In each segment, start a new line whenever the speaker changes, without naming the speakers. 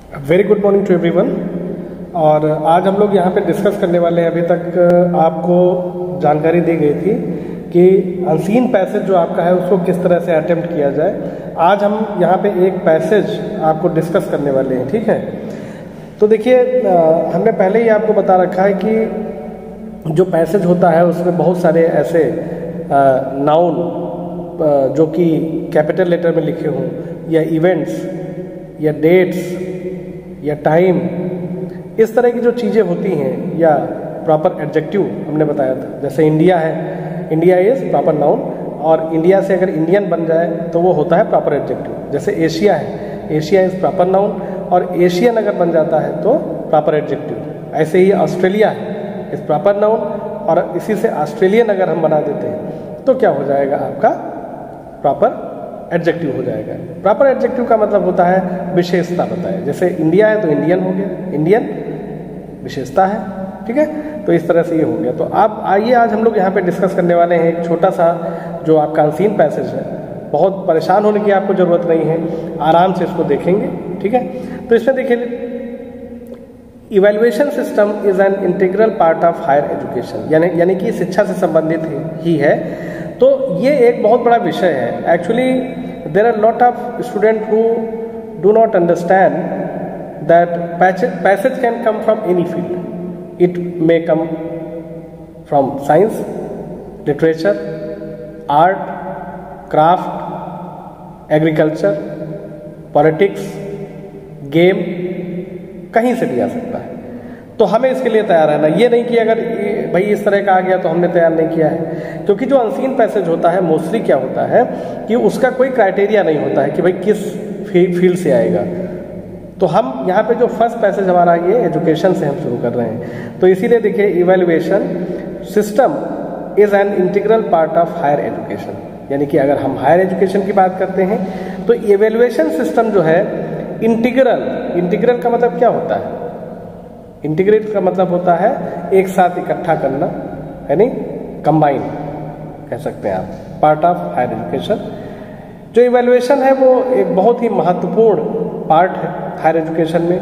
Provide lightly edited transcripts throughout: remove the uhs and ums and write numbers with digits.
Very good morning to everyone. और आज हम लोग यहाँ पे डिस्कस करने वाले हैं, अभी तक आपको जानकारी दी गई थी कि अनसीन पैसेज जो आपका है उसको किस तरह से अटेम्प्ट किया जाए। आज हम यहाँ पे एक पैसेज आपको डिस्कस करने वाले हैं, ठीक है। तो देखिए, हमने पहले ही आपको बता रखा है कि जो पैसेज होता है उसमें बहुत सारे ऐसे नाउन जो कि कैपिटल लेटर में लिखे हों, या इवेंट्स या डेट्स या टाइम, इस तरह की जो चीज़ें होती हैं, या प्रॉपर एडजेक्टिव हमने बताया था। जैसे इंडिया है, इंडिया इज़ प्रॉपर नाउन, और इंडिया से अगर इंडियन बन जाए तो वो होता है प्रॉपर एडजेक्टिव। जैसे एशिया है, एशिया इज़ प्रॉपर नाउन, और एशियन अगर बन जाता है तो प्रॉपर एडजेक्टिव। ऐसे ही ऑस्ट्रेलिया है, इज़ प्रॉपर नाउन, और इसी से ऑस्ट्रेलियन अगर हम बना देते हैं तो क्या हो जाएगा, आपका प्रॉपर एडजेक्टिव हो जाएगा। प्रॉपर एडजेक्टिव का मतलब होता है विशेषता बताए। जैसे इंडिया है तो इंडियन हो गया, इंडियन विशेषता है, ठीक है। तो इस तरह से ये हो गया। तो आप आइए, आज हम लोग यहाँ पे डिस्कस करने वाले हैं एक छोटा सा जो आपका अनसीन पैसेज है। बहुत परेशान होने की आपको ज़रूरत नहीं है, आराम से इसको देखेंगे, ठीक है। तो इसमें देखिए, evaluation system is an integral part of higher education, यानी कि शिक्षा से संबंधित ही है। तो ये एक बहुत बड़ा विषय है। Actually there are lot of student who do not understand that passage can come from any field. It may come from science, literature, art, craft, agriculture, politics, game, कहीं से भी आ सकता है। तो हमें इसके लिए तैयार रहना, ये नहीं कि अगर भाई इस तरह का आ गया तो हमने तैयार नहीं किया है। क्योंकि जो अनसीन पैसेज होता है, मोस्टली क्या होता है कि उसका कोई क्राइटेरिया नहीं होता है कि भाई किस फील्ड से आएगा। तो हम यहाँ पे जो फर्स्ट पैसेज हमारा ये एजुकेशन से हम शुरू कर रहे हैं। तो इसीलिए देखिए, evaluation system is an integral part of higher education, यानी कि अगर हम हायर एजुकेशन की बात करते हैं तो इवैल्यूएशन सिस्टम जो है इंटीग्रल का मतलब क्या होता है? इंटीग्रेट का मतलब होता है एक साथ इकट्ठा करना, यानी कंबाइन कह सकते हैं आप, पार्ट ऑफ हायर एजुकेशन। जो इवैल्यूएशन है वो एक बहुत ही महत्वपूर्ण पार्ट है हायर एजुकेशन में,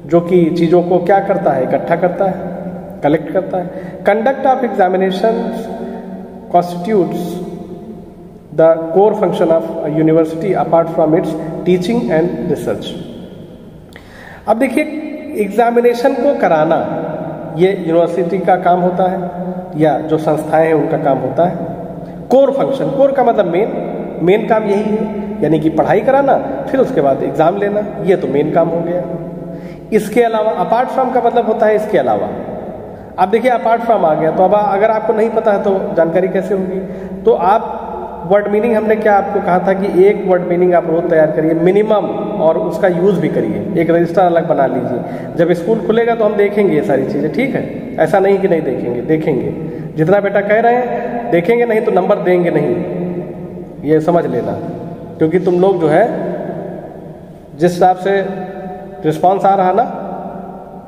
जो कि चीज़ों को क्या करता है, इकट्ठा करता है, कलेक्ट करता है। Conduct of examination constitutes the core function of university apart from its teaching and research. अब देखिए, एग्जामिनेशन को कराना ये यूनिवर्सिटी का काम होता है, या जो संस्थाएं हैं उनका काम होता है। कोर फंक्शन, कोर का मतलब मेन काम यही है, यानी कि पढ़ाई कराना, फिर उसके बाद एग्जाम लेना, ये तो मेन काम हो गया। इसके अलावा अपार्ट फ्रॉम का मतलब होता है इसके अलावा। अब देखिए, अपार्ट फ्रॉम आ गया तो अब अगर आपको नहीं पता है तो जानकारी कैसे होगी? तो आप वर्ड मीनिंग, हमने क्या आपको कहा था कि एक वर्ड मीनिंग आप रोज तैयार करिए मिनिमम, और उसका यूज़ भी करिए। एक रजिस्टर अलग बना लीजिए। जब स्कूल खुलेगा तो हम देखेंगे ये सारी चीज़ें, ठीक है। ऐसा नहीं कि नहीं देखेंगे, देखेंगे। जितना बेटा कह रहे हैं देखेंगे, नहीं तो नंबर देंगे नहीं, ये समझ लेना। क्योंकि तुम लोग जो है जिस हिसाब से रिस्पॉन्स आ रहा ना,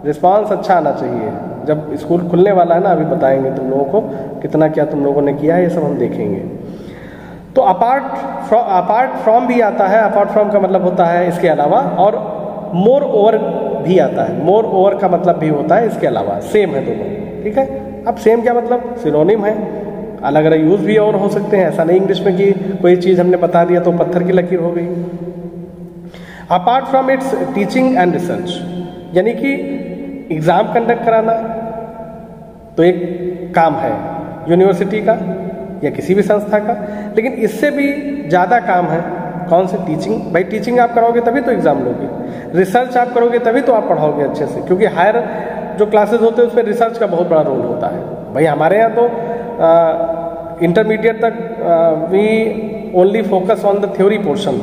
रिस्पॉन्स अच्छा आना चाहिए। जब स्कूल खुलने वाला है ना, अभी बताएंगे तुम लोगों को कितना क्या तुम लोगों ने किया है, ये सब हम देखेंगे। तो अपार्ट फ्रॉम भी आता है। अपार्ट फ्रॉम का मतलब होता है इसके अलावा, और मोर ओवर भी आता है। मोर ओवर का मतलब भी होता है इसके अलावा, सेम है दोनों, ठीक है। अब सेम क्या मतलब, सिनोनिम है, अलग अलग यूज भी और हो सकते हैं। ऐसा नहीं इंग्लिश में कि कोई चीज़ हमने बता दिया तो पत्थर की लकीर हो गई। Apart from its teaching and research, यानी कि एग्जाम कंडक्ट कराना तो एक काम है यूनिवर्सिटी का या किसी भी संस्था का, लेकिन इससे भी ज़्यादा काम है कौन से, टीचिंग। भाई टीचिंग आप करोगे तभी तो एग्जाम लोगे, रिसर्च आप करोगे तभी तो आप पढ़ाओगे अच्छे से। क्योंकि हायर जो क्लासेस होते हैं उसमें रिसर्च का बहुत बड़ा रोल होता है। भाई हमारे यहाँ तो इंटरमीडिएट तक we only focus on the theory portion.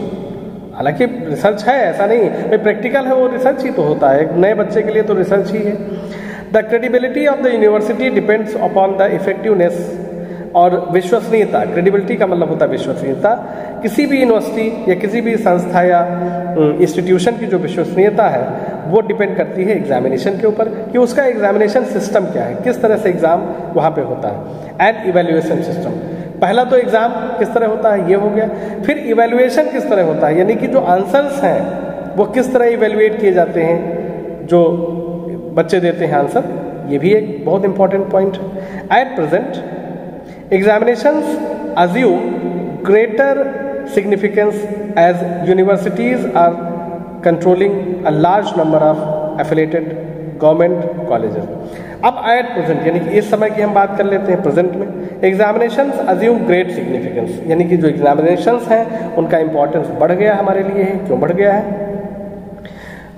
हालांकि रिसर्च है, ऐसा नहीं भाई प्रैक्टिकल है, वो रिसर्च ही तो होता है। एक नए बच्चे के लिए तो रिसर्च ही है। The credibility of the university depends upon the effectiveness और विश्वसनीयता। क्रेडिबिलिटी का मतलब होता है विश्वसनीयता। किसी भी यूनिवर्सिटी या किसी भी संस्था या इंस्टीट्यूशन की जो विश्वसनीयता है वो डिपेंड करती है एग्जामिनेशन के ऊपर, कि उसका एग्जामिनेशन सिस्टम क्या है, किस तरह से एग्जाम वहाँ पे होता है। एंड इवैल्यूएशन सिस्टम, पहला तो एग्जाम किस तरह होता है ये हो गया, फिर इवैल्यूएशन किस तरह होता है, यानी कि जो आंसर्स हैं वो किस तरह इवेल्युएट किए जाते हैं जो बच्चे देते हैं आंसर, ये भी एक बहुत इंपॉर्टेंट पॉइंट है। At present examinations assume greater significance as universities are controlling a large number of affiliated government colleges. अब एट प्रेजेंट यानी कि इस समय की हम बात कर लेते हैं प्रेजेंट में, एग्जामिनेशंस अज्यूम ग्रेट सिग्निफिकेंस, यानी कि जो एग्जामिनेशंस हैं उनका इंपॉर्टेंस बढ़ गया हमारे लिए है। क्यों बढ़ गया है?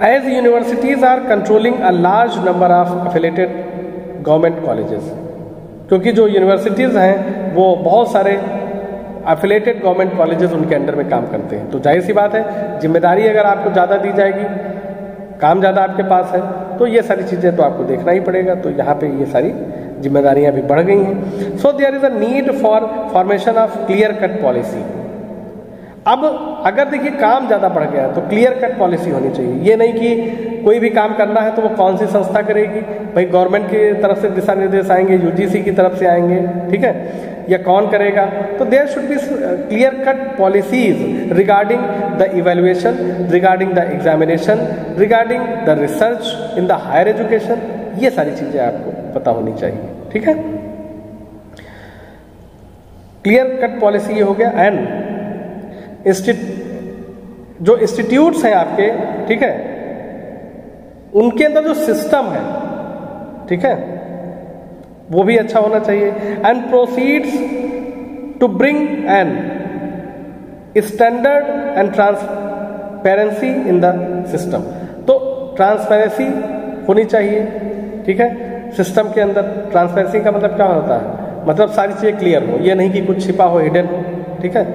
As universities are controlling a large number of affiliated government colleges, क्योंकि जो यूनिवर्सिटीज हैं वो बहुत सारे एफिलेटेड गवर्नमेंट कॉलेजेस उनके अंडर में काम करते हैं। तो जाहिर सी बात है, जिम्मेदारी अगर आपको ज़्यादा दी जाएगी, काम ज़्यादा आपके पास है, तो ये सारी चीज़ें तो आपको देखना ही पड़ेगा। तो यहाँ पे ये सारी जिम्मेदारियाँ भी बढ़ गई हैं। So there is a need for formation of clear cut policy. अब अगर देखिए काम ज़्यादा बढ़ गया है तो क्लियर कट पॉलिसी होनी चाहिए। ये नहीं कि कोई भी काम करना है तो वो कौन सी संस्था करेगी, भाई गवर्नमेंट की तरफ से दिशा निर्देश आएंगे, यूजीसी की तरफ से आएंगे, ठीक है, या कौन करेगा। तो there should be clear cut policies regarding the evaluation, regarding the examination, regarding the research in the higher education. ये सारी चीज़ें आपको पता होनी चाहिए, ठीक है। क्लियर कट पॉलिसी ये हो गया। एंड जो इंस्टीट्यूट्स हैं आपके, ठीक है, उनके अंदर जो सिस्टम है, ठीक है, वो भी अच्छा होना चाहिए। And proceeds to bring an standard and transparency in the system. तो ट्रांसपेरेंसी होनी चाहिए, ठीक है, सिस्टम के अंदर। ट्रांसपेरेंसी का मतलब क्या होता है? मतलब सारी चीज़ें क्लियर हो, ये नहीं कि कुछ छिपा हो, हिडन हो, ठीक है।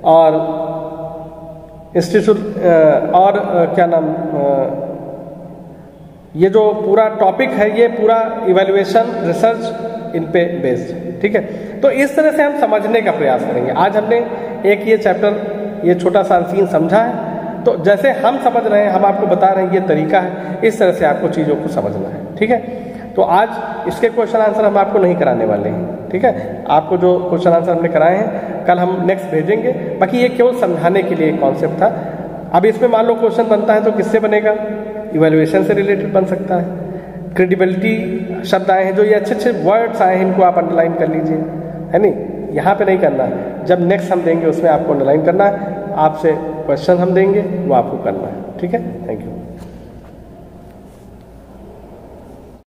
और इंस्टीट्यूट और क्या नाम, ये जो पूरा टॉपिक है ये पूरा इवैल्यूएशन, रिसर्च इन पे बेस्ड, ठीक है। तो इस तरह से हम समझने का प्रयास करेंगे। आज हमने एक ये चैप्टर, ये छोटा सा सीन समझा है, तो जैसे हम समझ रहे हैं, हम आपको बता रहे हैं ये तरीका है, इस तरह से आपको चीज़ों को समझना है, ठीक है। तो आज इसके क्वेश्चन आंसर हम आपको नहीं कराने वाले हैं, ठीक है। आपको जो क्वेश्चन आंसर हमने कराए हैं कल हम नेक्स्ट भेजेंगे। बाकी ये केवल समझाने के लिए कॉन्सेप्ट था। अब इसमें मान लो क्वेश्चन बनता है तो किससे बनेगा? इवैल्यूएशन से रिलेटेड बन सकता है। क्रेडिबिलिटी शब्द आए हैं, जो ये अच्छे अच्छे वर्ड्स आए हैं, इनको आप अंडरलाइन कर लीजिए, है नहीं, यहाँ पे नहीं करना है। जब नेक्स्ट हम देंगे उसमें आपको अंडरलाइन करना है, आपसे क्वेश्चन हम देंगे वो आपको करना है, ठीक है। Thank you.